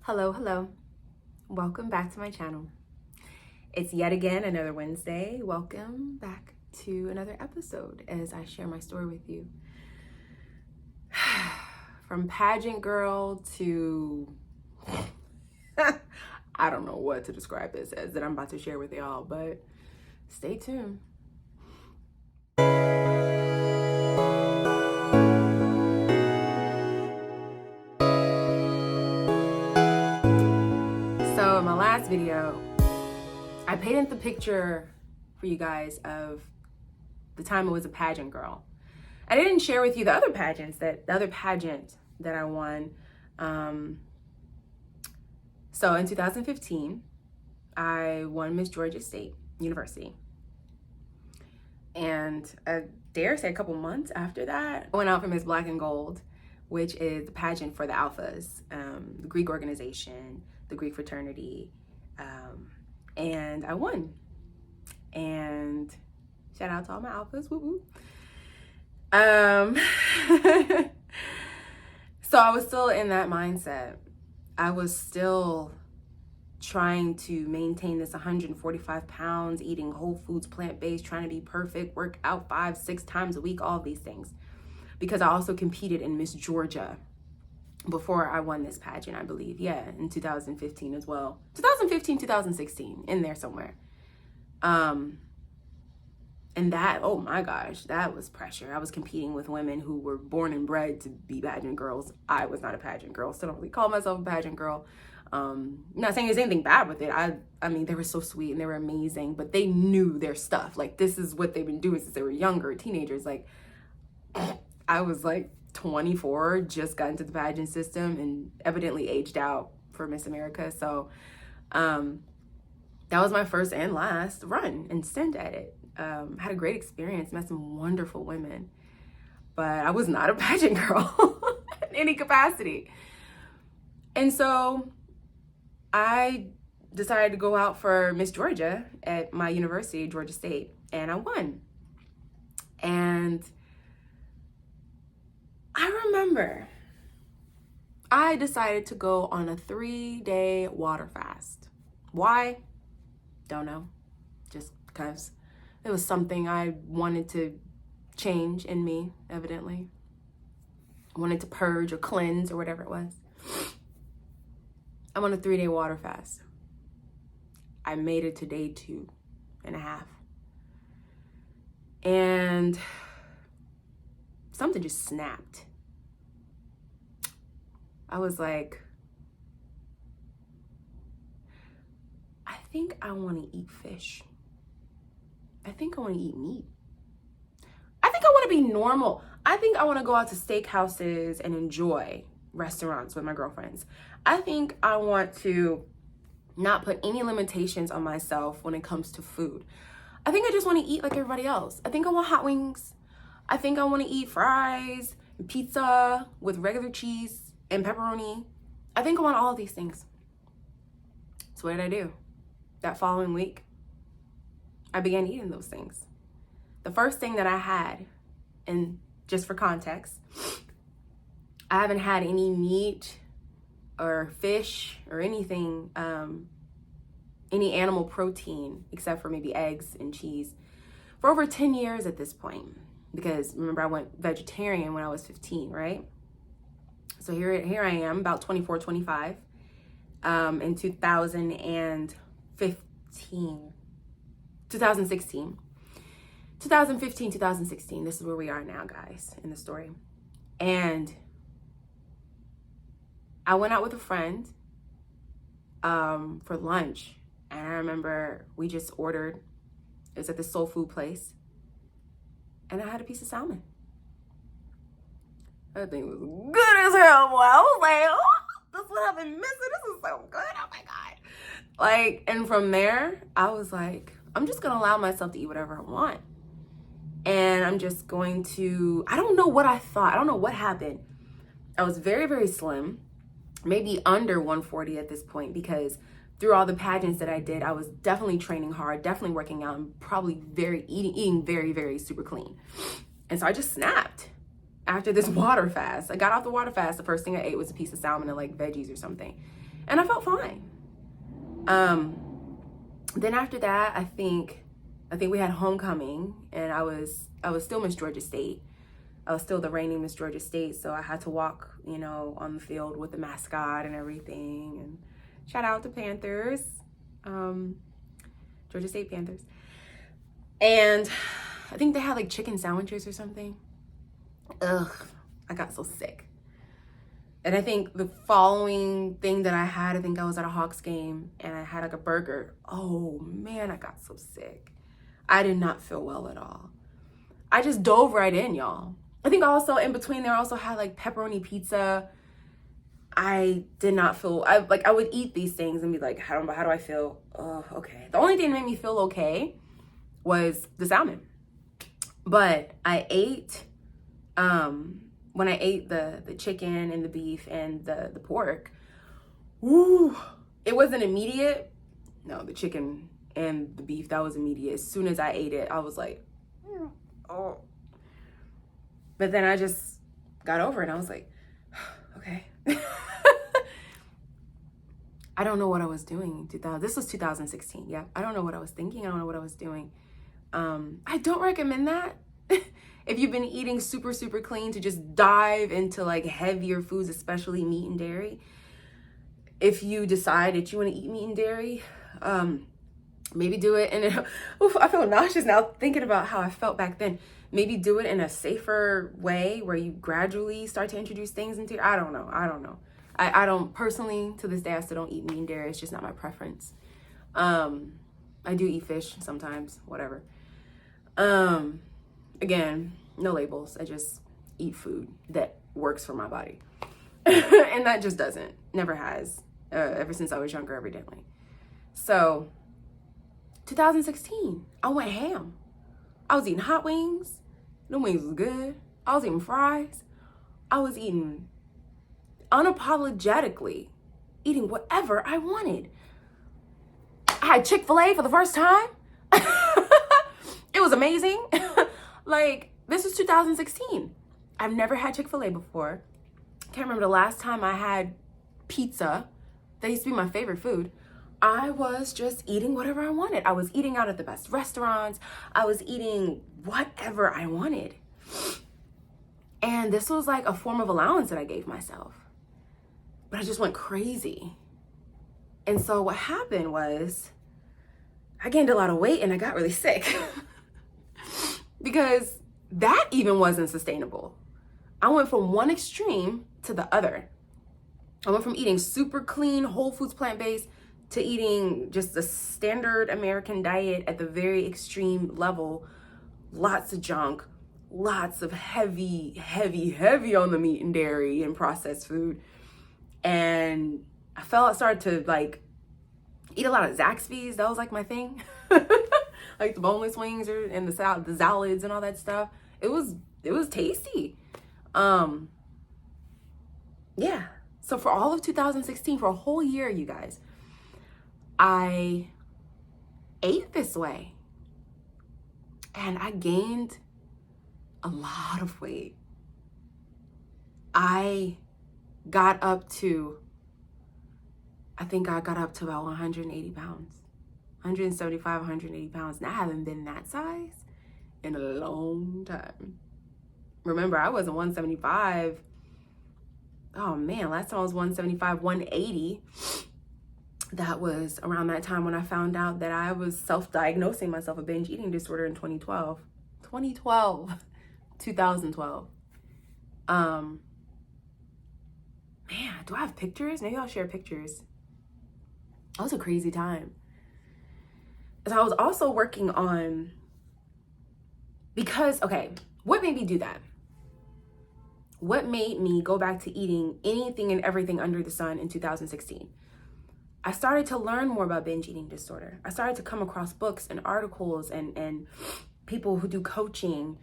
Hello. Welcome back to my channel. It's yet again another Wednesday. Welcome back to another episode as I share my story with you. From pageant girl to I don't know what to describe this as that I'm about to share with y'all, but stay tuned. So in my last video, I painted the picture for you guys of the time I was a pageant girl. I didn't share with you the other pageant that I won. So in 2015, I won Miss Georgia State University. And I dare say a couple months after that, I went out for Miss Black and Gold, which is the pageant for the Alphas, the Greek organization, the Greek fraternity, and I won. And shout out to all my Alphas, woo woo. So I was still in that mindset. I was still trying to maintain this 145 pounds, eating whole foods, plant-based, trying to be perfect, work out 5-6 times a week, all of these things. Because I also competed in Miss Georgia before I won this pageant, I believe. Yeah, in 2015 as well. 2015, 2016, in there somewhere. And that, oh my gosh, that was pressure. I was competing with women who were born and bred to be pageant girls. I was not a pageant girl, still don't really call myself a pageant girl. Not saying there's anything bad with it. I mean, they were so sweet and they were amazing, but they knew their stuff. Like, this is what they've been doing since they were younger, teenagers. Like, I was like 24, just got into the pageant system and evidently aged out for Miss America. So, that was my first and last run and stint at it. Had a great experience, met some wonderful women, but I was not a pageant girl in any capacity. And so I decided to go out for Miss Georgia at my university, Georgia State, and I won. And I remember I decided to go on a 3-day water fast. Why? Don't know. Just because it was something I wanted to change in me, evidently. I wanted to purge or cleanse or whatever it was. I'm on a 3-day water fast. I made it to day 2.5. And something just snapped. I was like, I think I want to eat fish. I think I want to eat meat. I think I want to be normal. I think I want to go out to steakhouses and enjoy restaurants with my girlfriends. I think I want to not put any limitations on myself when it comes to food. I think I just want to eat like everybody else. I think I want hot wings. I think I want to eat fries and pizza with regular cheese and pepperoni. I think I want all of these things. So what did I do? That following week, I began eating those things. The first thing that I had, and just for context, I haven't had any meat or fish or anything, any animal protein, except for maybe eggs and cheese, for over 10 years at this point. Because remember, I went vegetarian when I was 15, right? So here I am, about 24, 25, in 2016, 2016, this is where we are now, guys, in the story. And I went out with a friend for lunch, and I remember we just ordered, it was at the soul food place, and I had a piece of salmon. That thing was good as hell, boy. I was like, oh, this is what I've been missing. This is so good. Oh my God. Like, and from there, I was like, I'm just going to allow myself to eat whatever I want. And I'm just going to, I don't know what I thought. I don't know what happened. I was very, very slim, maybe under 140 at this point, because through all the pageants that I did, I was definitely training hard, definitely working out, and probably eating very, very super clean. And so I just snapped after this water fast. I got off the water fast. The first thing I ate was a piece of salmon and like veggies or something. And I felt fine. Then after that, I think we had homecoming, and I was still Miss Georgia State. I was still the reigning Miss Georgia State, so I had to walk, on the field with the mascot and everything. And shout out to Panthers, Georgia State Panthers. And I think they had like chicken sandwiches or something. Ugh, I got so sick. And I think the following thing that I had, I was at a Hawks game and I had like a burger. Oh man, I got so sick. I did not feel well at all. I just dove right in, y'all. I think also in between there also had like pepperoni pizza. I did not feel, I would eat these things and be like, how do I feel? Okay. The only thing that made me feel okay was the salmon. But I ate, when I ate the chicken and the beef and the pork, woo, it wasn't immediate. No, the chicken and the beef, that was immediate. As soon as I ate it, I was like, oh. But then I just got over it. I was like, okay. I don't know what I was doing. This was 2016. Yeah, I don't know what I was thinking. I don't know what I was doing. I don't recommend that. If you've been eating super, super clean, to just dive into like heavier foods, especially meat and dairy. If you decide that you want to eat meat and dairy, maybe do it. And I feel nauseous now thinking about how I felt back then. Maybe do it in a safer way where you gradually start to introduce things into your, I don't know. I don't personally, to this day, I still don't eat meat and dairy. It's just not my preference. I do eat fish sometimes, whatever. Again, no labels. I just eat food that works for my body. And that just doesn't, never has, ever since I was younger, evidently. So 2016, I went ham. I was eating hot wings. The wings was good. I was eating fries. I was eating unapologetically, eating whatever I wanted. I had Chick-fil-A for the first time. It was amazing. Like, this was 2016. I've never had Chick-fil-A before. Can't remember the last time I had pizza. That used to be my favorite food. I was just eating whatever I wanted. I was eating out at the best restaurants. I was eating whatever I wanted. And this was like a form of allowance that I gave myself. But I just went crazy. And so what happened was I gained a lot of weight and I got really sick. Because that even wasn't sustainable. I went from one extreme to the other. I went from eating super clean, whole foods, plant-based, to eating just a standard American diet at the very extreme level. Lots of junk, lots of heavy on the meat and dairy and processed food. And I started to like eat a lot of Zaxby's. That was like my thing. Like the boneless wings and the salads and all that stuff. It was tasty. Yeah. So for all of 2016, for a whole year, you guys, I ate this way. And I gained a lot of weight. I got up to about 180 pounds. 175, 180 pounds. And I haven't been that size in a long time. Remember, I wasn't 175. Oh man, last time I was 175, 180. That was around that time when I found out that I was self-diagnosing myself a binge eating disorder in 2012. 2012. Man, do I have pictures? Maybe I'll share pictures. That was a crazy time. So I was also working on, what made me do that? What made me go back to eating anything and everything under the sun in 2016? I started to learn more about binge eating disorder. I started to come across books and articles and people who do coaching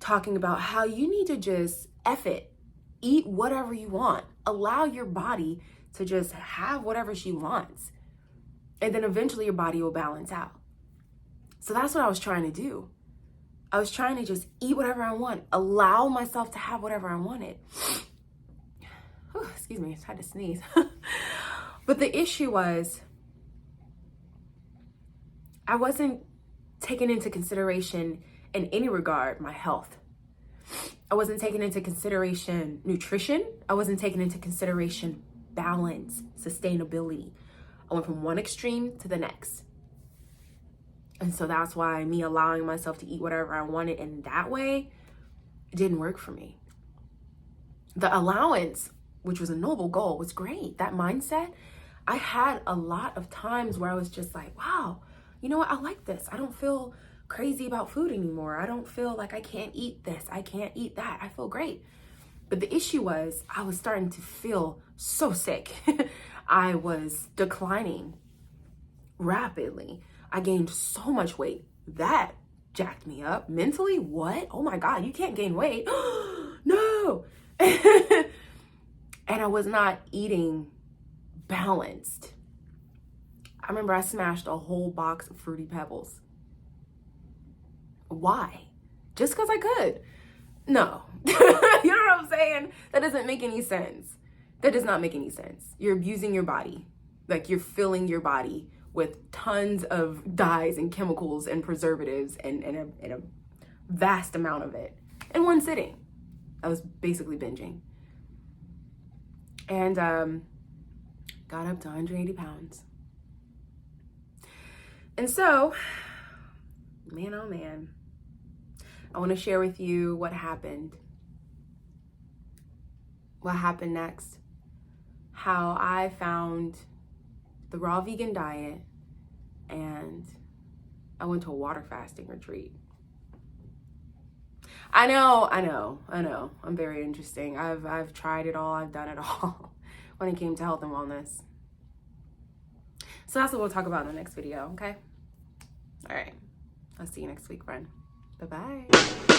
talking about how you need to just F it. Eat whatever you want. Allow your body to just have whatever she wants. And then eventually your body will balance out. So that's what I was trying to do. I was trying to just eat whatever I want. Allow myself to have whatever I wanted. Whew, excuse me, I had to sneeze. But the issue was I wasn't taking into consideration in any regard my health. I wasn't taking into consideration nutrition. I wasn't taking into consideration balance, sustainability. I went from one extreme to the next. And so that's why me allowing myself to eat whatever I wanted in that way didn't work for me. The allowance, which was a noble goal, was great. That mindset, I had a lot of times where I was just like, wow, you know what? I like this. I don't feel crazy about food anymore. I don't feel like I can't eat this. I can't eat that. I feel great. But the issue was I was starting to feel so sick. I was declining rapidly. I gained so much weight. That jacked me up. Mentally, what? Oh my God, you can't gain weight. No. And I was not eating balanced. I remember I smashed a whole box of Fruity Pebbles. Why? Just because I could? No. You know what I'm saying? That doesn't make any sense. That does not make any sense. You're abusing your body. Like, you're filling your body with tons of dyes and chemicals and preservatives and a vast amount of it in one sitting. I was basically binging. And got up to 180 pounds. And so, man, oh man, I want to share with you what happened. What happened next. How I found the raw vegan diet, and I went to a water fasting retreat. I know. I'm very interesting. I've tried it all. I've done it all when it came to health and wellness. So that's what we'll talk about in the next video, okay? All right. I'll see you next week, friend. Bye-bye.